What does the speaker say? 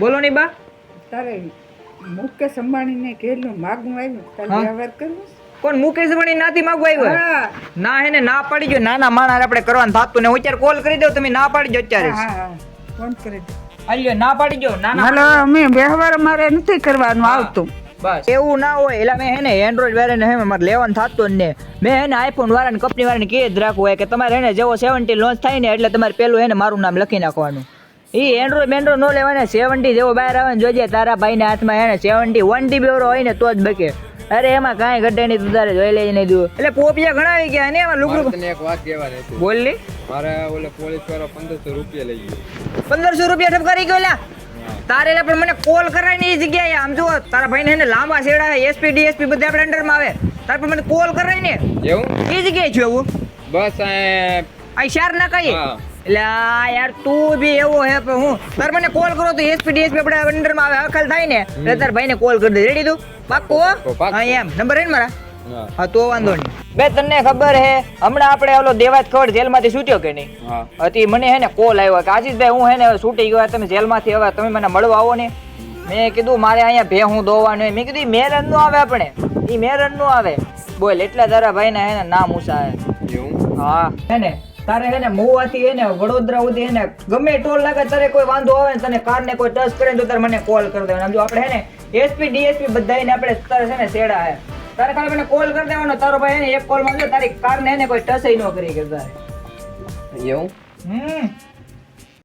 બોલો ની બા. તારે મુકેશ અંબાણીને કેટલું માગું આવ્યું તારે વ્યવહાર કરવો છે? કોણ મુકેશ અંબાણી નાથી માંગવા આવ્યો? હા ના એને ના પાડી ગયો. નાના માણસ આપણે કરવાનું થાતું ને હું અત્યારે કોલ કરી દઉં તમે ના પાડી દો અત્યારે. હા હા ફોન કરી દે. હાલ્યો ના પાડી ગયો. નાના હાલો અમે વ્યવહાર અમારે નથી કરવાનું આવતું. બસ એવું ના હોય એટલે મેં હેને એન્ડ્રોઈડ વાળાને હે મારે લેવાનું થાતું જ ને મેં હેને આઈફોન વાળાને કંપની વાળાને કહી જ રાખવું હોય કે તમારે હેને જેવો 70 લોન્ચ થાય ને એટલે તમારે પેલું હેને મારું નામ લખી નાખવાનું. ઈ એન્ડ્રોઈડ મેન્ડ્રોઈડ નો લેવાને 70 જેવો બહાર આવે ને જોજે તારા ભાઈના હાથમાં હેને 71 TB હોય ને તો જ બકે. અરે એમાં કાંઈ ઘટે નહીં તું તારે જોઈ લેજે નહીં દઉં એટલે પોપિયા ઘણા આવી ગયા ને એમાં લુગડું. તને એક વાત કહેવાની હતી. બોલ લી. મારે ઓલે પોલીસ વાળો 1500 રૂપિયા લઈ ગયો. 1500 રૂપિયા ઠપકારી ગયો લ્યા. તારે એટલે પણ મને કોલ કરાય એ જગ્યાએ આમ જો તારા ભાઈને હેને લાંબા શેડા એસપી ડીએસપી બધા આપણે અંડરમાં આવે તારે પણ મને કોલ કરાય ને એવું એ જગ્યાએ છું એવું બસ આ શેર ના કહીએ એટલે આ યાર તું બી એવો હે પણ હું તાર મને કોલ કરો તો એસપી ડીએસપી આપણે અંડરમાં આવે અકલ થાય ને એટલે તાર ભાઈને કોલ કરી દે. રેડી તું પાક્કો? હા એમ નંબર હે ને મારા? હા તો વાંધો નહીં. બે તને ખબર હે હમણાં આપણે ઓલો દેવાજ ખવડ જેલમાંથી છૂટ્યો કે નહીં? હતી મને હે ને કોલ આવ્યો કે આજીષભાઈ હું હે ને હવે છૂટી ગયો તમે જેલમાંથી હવે તમે મને મળવા આવો ને. મેં કીધું મારે અહીંયા ભેહું દોવાનું મેં કીધું મેરન નું આવે આપણે ઈ મેરન નું આવે બોલ એટલે તારા ભાઈ ના હે ને નામ ઉષા હે. હા હે ને તારે હે ને મોવાથી હે ને વડોદરા સુધી હે ને ગમે ટોલ લાગે તારે કોઈ વાંધો આવે ને તને કાર ને કોઈ ટચ કરે તો તારે મને કોલ કરી દેવાનો. જો આપણે હે ને એસપી ડીએસપી બધાને આપણે તારે છે ને સેડા હે તારે ખાલી મને કોલ કરી દેવાનો તારો ભાઈ હે ને એક કોલ માં જો તારી કાર ને હે ને કોઈ ટચ ન કરી કે તારે એવું